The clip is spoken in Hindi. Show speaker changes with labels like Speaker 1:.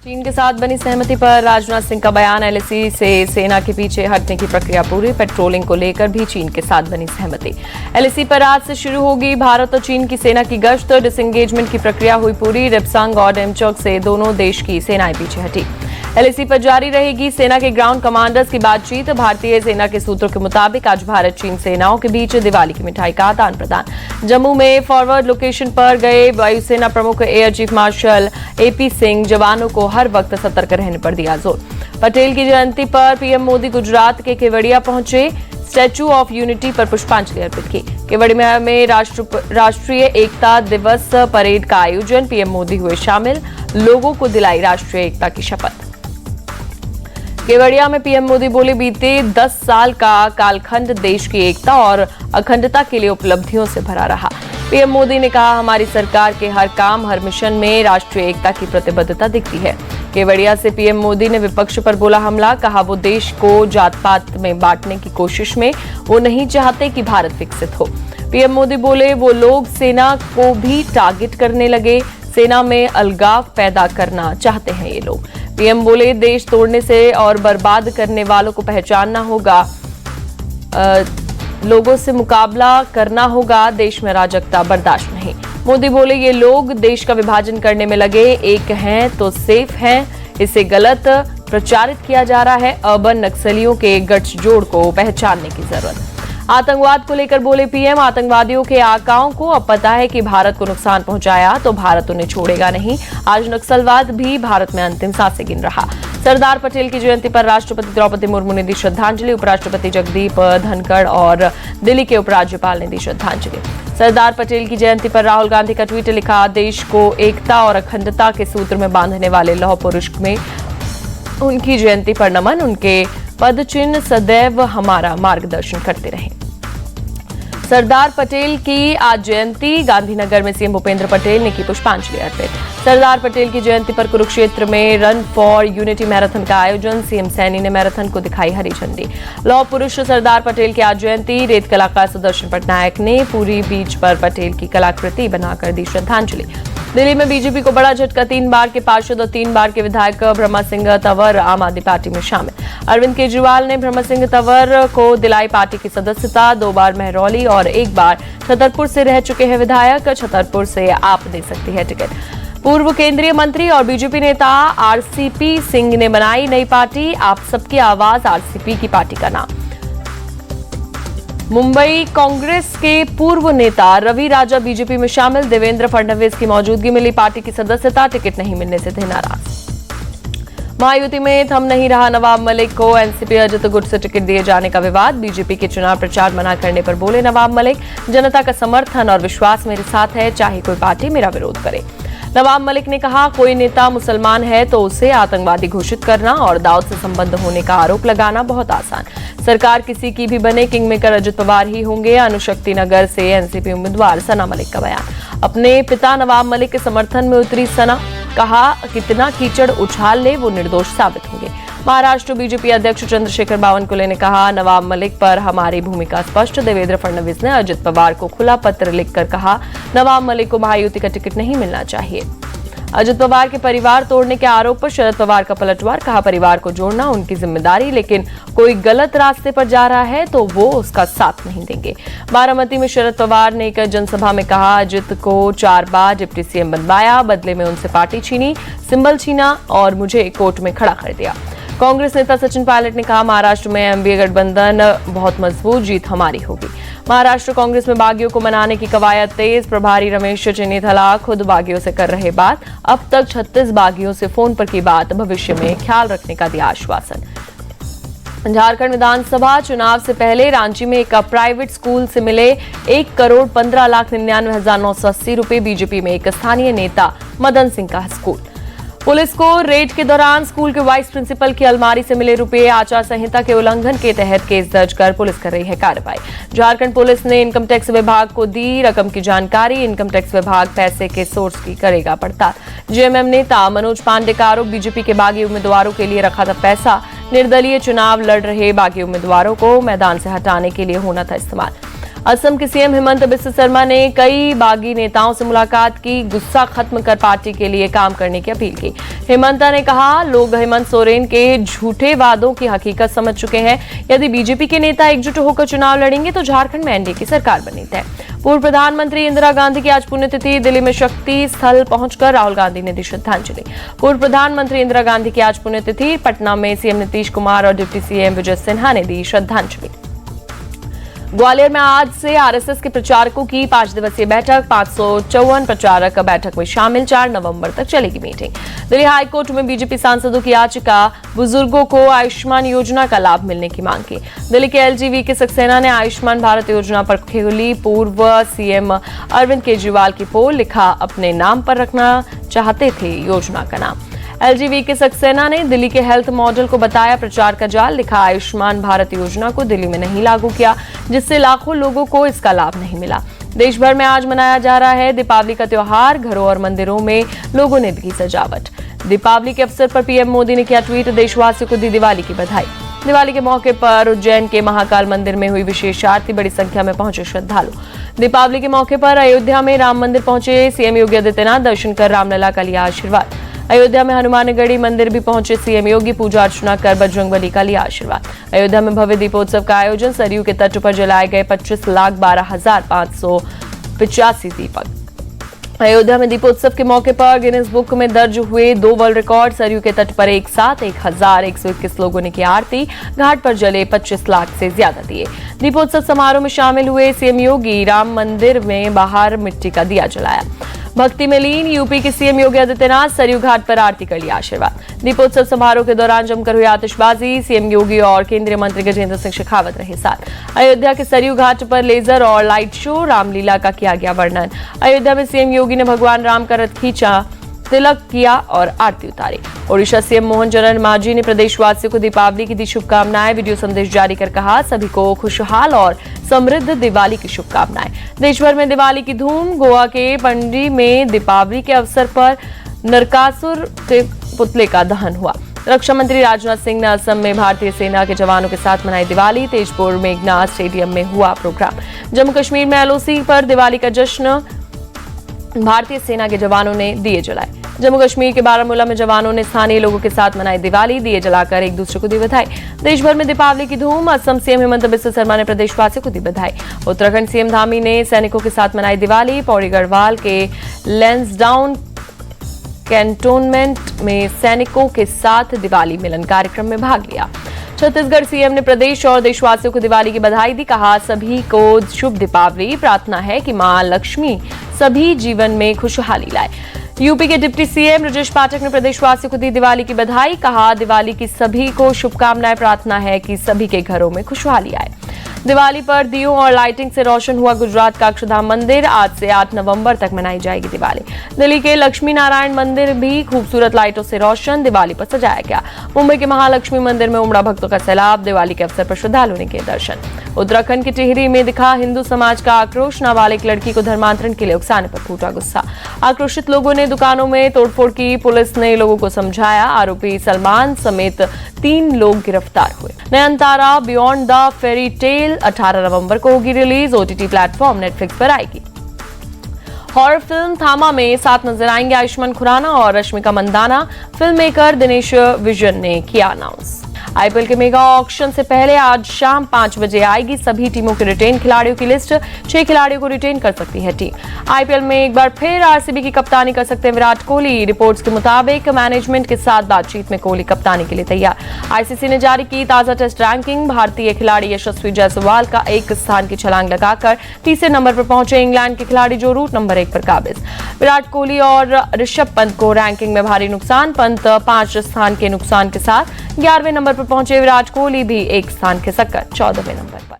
Speaker 1: चीन के साथ बनी सहमति पर राजनाथ सिंह का बयान। एलएसी से सेना के पीछे हटने की प्रक्रिया पूरी। पेट्रोलिंग को लेकर भी चीन के साथ बनी सहमति। एलएसी पर आज से शुरू होगी भारत और चीन की सेना की गश्त। डिसएंगेजमेंट की प्रक्रिया हुई पूरी। रिपसांग और डेमचौक से दोनों देश की सेनाएं पीछे हटी। एलएसी पर जारी रहेगी सेना के ग्राउंड कमांडर्स की बातचीत। भारतीय सेना के सूत्रों के मुताबिक आज भारत चीन सेनाओं के बीच दिवाली की मिठाई का आदान प्रदान। जम्मू में फॉरवर्ड लोकेशन पर गए वायुसेना प्रमुख air chief marshal AP Singh जवानों को हर वक्त सतर्क रहने पर दिया जोर। पटेल की जयंती पर पीएम मोदी गुजरात के केवड़िया पहुंचे। स्टैच्यू ऑफ यूनिटी पर पुष्पांजलि अर्पित की। केवड़िया में राष्ट्रीय एकता दिवस परेड का आयोजन। पीएम मोदी हुए शामिल। लोगों को दिलाई राष्ट्रीय एकता की शपथ। केवड़िया में पीएम मोदी बोले, बीते 10 साल का कालखंड देश की एकता और अखंडता के लिए उपलब्धियों से भरा रहा। पीएम मोदी ने कहा, हमारी सरकार के हर काम, हर मिशन में राष्ट्रीय एकता की प्रतिबद्धता दिखती है। केवड़िया से पीएम मोदी ने विपक्ष पर बोला हमला। कहा, वो देश को जात पात में बांटने की कोशिश में वो नहीं चाहते कि भारत विकसित हो। पीएम मोदी बोले, वो लोग सेना को भी टारगेट करने लगे। सेना में अलगाव पैदा करना चाहते हैं ये लोग। पीएम बोले, देश तोड़ने से और बर्बाद करने वालों को पहचानना होगा, लोगों से मुकाबला करना होगा। देश में अराजकता बर्दाश्त नहीं। मोदी बोले, ये लोग देश का विभाजन करने में लगे। एक हैं तो सेफ हैं, इसे गलत प्रचारित किया जा रहा है। अर्बन नक्सलियों के गठजोड़ को पहचानने की जरूरत। आतंकवाद को लेकर बोले पीएम, आतंकवादियों के आकाओं को अब पता है कि भारत को नुकसान पहुंचाया तो भारत उन्हें छोड़ेगा नहीं। आज नक्सलवाद भी भारत में अंतिम सांसें गिन रहा। सरदार पटेल की जयंती पर राष्ट्रपति द्रौपदी मुर्मू ने दी श्रद्धांजलि। उपराष्ट्रपति जगदीप धनखड़ और दिल्ली के उपराज्यपाल ने दी श्रद्धांजलि। सरदार पटेल की जयंती पर राहुल गांधी का ट्वीट लिखा, देश को एकता और अखंडता के सूत्र में बांधने वाले लौह पुरुष में उनकी जयंती पर नमन। उनके पद चिन्ह सदैव हमारा मार्गदर्शन करते रहे। सरदार पटेल की आज जयंती। गांधीनगर में सीएम भूपेंद्र पटेल ने की पुष्पांजलि अर्पित। सरदार पटेल की जयंती पर कुरुक्षेत्र में रन फॉर यूनिटी मैराथन का आयोजन। सीएम सैनी ने मैराथन को दिखाई हरी झंडी। लौह पुरुष सरदार पटेल की आज जयंती। रेत कलाकार सुदर्शन पटनायक ने पूरी बीच पर पटेल की कलाकृति बनाकर दी श्रद्धांजलि। दिल्ली में बीजेपी को बड़ा झटका। 3 बार के पार्षद और 3 बार के विधायक ब्रह्मा सिंह तंवर आम आदमी पार्टी में शामिल। अरविंद केजरीवाल ने ब्रह्मा सिंह तंवर को दिलाई पार्टी की सदस्यता। 2 बार महरौली और 1 बार छतरपुर से रह चुके हैं विधायक। छतरपुर से आप दे सकती है टिकट। पूर्व केंद्रीय मंत्री और बीजेपी नेता आरसीपी सिंह ने बनाई नई पार्टी। आप सबकी आवाज आरसीपी की पार्टी का नाम। मुंबई कांग्रेस के पूर्व नेता रवि राजा बीजेपी में शामिल। देवेंद्र फडणवीस की मौजूदगी मिली पार्टी की सदस्यता। टिकट नहीं मिलने से थे नाराज। महायुति में थम नहीं रहा नवाब मलिक को। एनसीपी अजित गुट से टिकट दिए जाने का विवाद। बीजेपी के चुनाव प्रचार मना करने पर बोले नवाब मलिक, जनता का समर्थन और विश्वास मेरे साथ है, चाहे कोई पार्टी मेरा विरोध करे। नवाब मलिक ने कहा, कोई नेता मुसलमान है तो उसे आतंकवादी घोषित करना और दाऊद से संबंध होने का आरोप लगाना बहुत आसान। सरकार किसी की भी बने, किंग मेकर अजित पवार ही होंगे। अनुशक्ति नगर से एनसीपी उम्मीदवार सना मलिक का बयान। अपने पिता नवाब मलिक के समर्थन में उतरी सना। कहा, कितना कीचड़ उछाल ले वो निर्दोष साबित होंगे। महाराष्ट्र बीजेपी अध्यक्ष चंद्रशेखर बावनकुले ने कहा, नवाब मलिक पर हमारी भूमिका स्पष्ट। देवेंद्र फडणवीस ने अजित पवार को खुला पत्र लिखकर कहा, नवाब मलिक को महायुति का टिकट नहीं मिलना चाहिए। अजित पवार के परिवार तोड़ने के आरोप पर शरद पवार का पलटवार। कहा, परिवार को जोड़ना उनकी जिम्मेदारी, लेकिन कोई गलत रास्ते पर जा रहा है तो वो उसका साथ नहीं देंगे। बारामती में शरद पवार ने एक जनसभा में कहा, अजित को 4 बार डिप्टी सीएम बनवाया, बदले में उनसे पार्टी छीनी, सिंबल छीना और मुझे कोर्ट में खड़ा कर दिया। कांग्रेस नेता सचिन पायलट ने कहा, महाराष्ट्र में एमवीए गठबंधन बहुत मजबूत, जीत हमारी होगी। महाराष्ट्र कांग्रेस में बागियों को मनाने की कवायद तेज। प्रभारी रमेश चन्नीथला खुद बागियों से कर रहे बात। अब तक 36 बागियों से फोन पर की बात। भविष्य में ख्याल रखने का दिया आश्वासन। झारखंड विधानसभा चुनाव से पहले रांची में एक प्राइवेट स्कूल से मिले 1,15,99,980 रुपए। बीजेपी में एक स्थानीय नेता मदन सिंह का स्कूल। पुलिस को रेड के दौरान स्कूल के वाइस प्रिंसिपल की अलमारी से मिले रुपए। आचार संहिता के उल्लंघन के तहत केस दर्ज कर पुलिस कर रही है कार्रवाई। झारखंड पुलिस ने इनकम टैक्स विभाग को दी रकम की जानकारी। इनकम टैक्स विभाग पैसे के सोर्स की करेगा पड़ताल। जेएमएम नेता मनोज पांडे का आरोप, बीजेपी के बागी उम्मीदवारों के लिए रखा था पैसा। निर्दलीय चुनाव लड़ रहे बागी उम्मीदवारों को मैदान से हटाने के लिए होना था इस्तेमाल। असम के सीएम हेमंत बिस्वा शर्मा ने कई बागी नेताओं से मुलाकात की, गुस्सा खत्म कर पार्टी के लिए काम करने की अपील की। हेमंता ने कहा, लोग हेमंत सोरेन के झूठे वादों की हकीकत समझ चुके हैं। यदि बीजेपी के नेता एकजुट होकर चुनाव लड़ेंगे तो झारखंड में एनडीए की सरकार बनी तय। पूर्व प्रधानमंत्री इंदिरा गांधी की आज पुण्यतिथि, दिल्ली में शक्ति स्थल पहुंचकर राहुल गांधी ने दी श्रद्धांजलि। पूर्व प्रधानमंत्री इंदिरा गांधी की आज पुण्यतिथि, पटना में सीएम नीतीश कुमार और डिप्टी सीएम विजय सिन्हा ने दी श्रद्धांजलि। ग्वालियर में आज से आरएसएस के प्रचारकों की 5 दिवसीय बैठक, 554 प्रचारक बैठक में शामिल। 4 नवंबर तक चलेगी मीटिंग। दिल्ली हाईकोर्ट में बीजेपी सांसदों की याचिका, बुजुर्गों को आयुष्मान योजना का लाभ मिलने की मांग की। दिल्ली के एलजी के सक्सेना ने आयुष्मान भारत योजना पर खोली पूर्व सीएम अरविंद केजरीवाल की पोल, लिखा अपने नाम पर रखना चाहते थे योजना का नाम। एलजीवी के सक्सेना ने दिल्ली के हेल्थ मॉडल को बताया प्रचार का जाल, लिखा आयुष्मान भारत योजना को दिल्ली में नहीं लागू किया, जिससे लाखों लोगों को इसका लाभ नहीं मिला। देश भर में आज मनाया जा रहा है दीपावली का त्योहार, घरों और मंदिरों में लोगों ने की सजावट। दीपावली के अवसर पर पीएम मोदी ने किया ट्वीट, देशवासियों को दी दिवाली की बधाई। दिवाली के मौके पर उज्जैन के महाकाल मंदिर में हुई विशेष आरती, बड़ी संख्या में पहुंचे श्रद्धालु। दीपावली के मौके पर अयोध्या में राम मंदिर पहुंचे सीएम योगी आदित्यनाथ, दर्शन कर रामलला का लिया आशीर्वाद। अयोध्या में हनुमानगढ़ी मंदिर भी पहुंचे सीएम योगी, पूजा अर्चना कर बजरंगबली का लिया आशीर्वाद। अयोध्या में भव्य दीपोत्सव का आयोजन, सरयू के तट पर जलाए गए 25,12,585 दीपक। अयोध्या में दीपोत्सव के मौके पर गिनीज बुक में दर्ज हुए 2 वर्ल्ड रिकॉर्ड। सरयू के तट पर एक साथ 1,121 लोगों ने की आरती, घाट पर जले 25 लाख से ज्यादा दिए। दीपोत्सव समारोह में शामिल हुए सीएम योगी, राम मंदिर में बाहर मिट्टी का दिया जलाया। भक्ति में लीन यूपी के सीएम योगी आदित्यनाथ, सरयू घाट पर आरती कर लिया आशीर्वाद। दीपोत्सव समारोह के दौरान जमकर हुई आतिशबाजी, सीएम योगी और केंद्रीय मंत्री गजेंद्र सिंह शेखावत रहे साथ। अयोध्या के सरयू घाट पर लेजर और लाइट शो, रामलीला का किया गया वर्णन। अयोध्या में सीएम योगी ने भगवान राम का रथ खींचा, तिलक किया और आरती उतारी। ओडिशा सीएम मोहन चरण मांझी ने प्रदेशवासियों को दीपावली की दी शुभकामनाएं, वीडियो संदेश जारी कर कहा, सभी को खुशहाल और समृद्ध दिवाली की शुभकामनाएं। देश भर में दिवाली की धूम, गोवा के पणजी में दीपावली के अवसर पर नरकासुर के पुतले का दहन हुआ। रक्षा मंत्री राजनाथ सिंह ने असम में भारतीय सेना के जवानों के साथ मनाई दिवाली। तेजपुर में इग्नास स्टेडियम में हुआ प्रोग्राम। जम्मू कश्मीर में एलओसी पर दिवाली का जश्न, भारतीय सेना के जवानों ने दिए जलाए। जम्मू कश्मीर के बारामूला में जवानों ने स्थानीय लोगों के साथ मनाई दिवाली, दिए जलाकर एक दूसरे को दी बधाई। देश भर में दीपावली की धूम, असम सीएम हेमंत बिस्वा शर्मा ने प्रदेशवासियों को दी बधाई। उत्तराखंड सीएम धामी ने सैनिकों के साथ मनाई दिवाली। पौड़ी गढ़वाल के लैंसडाउन कैंटोनमेंट में सैनिकों के साथ दिवाली मिलन कार्यक्रम में भाग लिया। छत्तीसगढ़ सीएम ने प्रदेश और देशवासियों को दिवाली की बधाई दी, कहा सभी को शुभ दीपावली, प्रार्थना है कि मां लक्ष्मी सभी जीवन में खुशहाली लाए। यूपी के डिप्टी सीएम ब्रजेश पाठक ने प्रदेशवासियों को दी दिवाली की बधाई, कहा दिवाली की सभी को शुभकामनाएं, प्रार्थना है कि सभी के घरों में खुशहाली आए। दिवाली पर दियों और लाइटिंग से रोशन हुआ गुजरात का अक्षरधाम मंदिर, आज से 8 नवंबर तक मनाई जाएगी दिवाली। दिल्ली के लक्ष्मी नारायण मंदिर भी खूबसूरत लाइटों से रोशन, दिवाली पर सजाया गया। मुंबई के महालक्ष्मी मंदिर में उमड़ा भक्तों का सैलाब, दिवाली के अवसर पर श्रद्धालुओं ने किए दर्शन। उत्तराखंड के टिहरी में दिखा हिंदू समाज का आक्रोश, नाबालिग लड़की को धर्मांतरण के लिए उकसाने पर फूटा गुस्सा। आक्रोशित लोगों ने दुकानों में तोड़फोड़ की, पुलिस ने लोगों को समझाया। आरोपी सलमान समेत 3 लोग गिरफ्तार हुए। Nayanthara beyond the fairy tale 18 नवंबर को होगी रिलीज, ओटीटी प्लेटफॉर्म नेटफ्लिक्स पर आएगी। हॉरर फिल्म थामा में साथ नजर आएंगे आयुष्मान खुराना और रश्मिका मंदाना, फिल्म मेकर दिनेश विजन ने किया अनाउंस। आईपीएल के मेगा ऑक्शन से पहले आज शाम 5 बजे आएगी सभी टीमों के रिटेन खिलाड़ियों की लिस्ट। 6 खिलाड़ियों को रिटेन कर सकती है टीम। आईपीएल में एक बार फिर आरसीबी की कप्तानी कर सकते हैं विराट कोहली। रिपोर्ट्स के मुताबिक मैनेजमेंट के साथ बातचीत में कोहली कप्तानी के लिए तैयार। आईसीसी ने जारी की ताजा टेस्ट रैंकिंग, भारतीय खिलाड़ी यशस्वी जायसवाल का 1 स्थान की छलांग लगाकर तीसरे नंबर पर पहुंचे इंग्लैंड के खिलाड़ी जो रूट नंबर 1 पर काबिज। विराट कोहली और ऋषभ पंत को रैंकिंग में भारी नुकसान, पंत 5 स्थान के नुकसान के साथ 11वें नंबर पर पहुंचे। विराट कोहली भी 1 स्थान खिसककर 14वें नंबर पर।